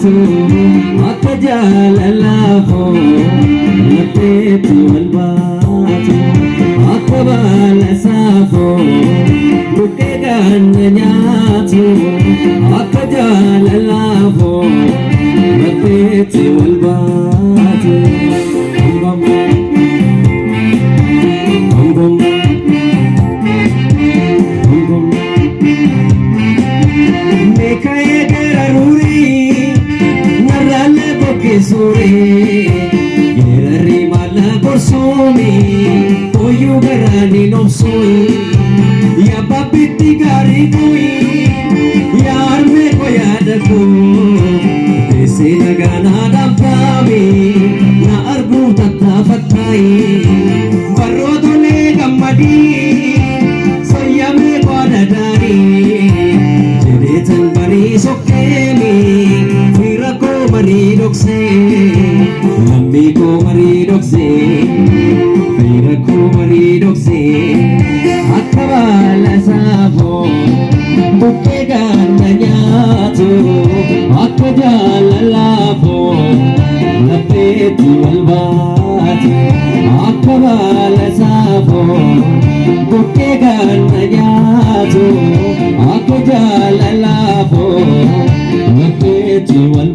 nyaatu akka jaalalaafoo lafeetti wal baatu akka baala saafoo buqqee ganna nyaatu akka jaalalaafoo lafeetti wal baatu. Yerari mala borsoni oyu garani nopsoi ya babiti gari koi yar me ko yad ko dese lagana dampami na argu tatta fatai barro dole gamadi soyame ko dadari jede tan bari sokemi firako mari dokse lambi ko mari dokse fira ko mari dokse akka baala saafoo buqqee ganna nyaatu akka jaalalaafoo lafeetti wal baatu akka baala saafoo buqqee ganna nyaatu akka jaalalaafoo lafeetti wal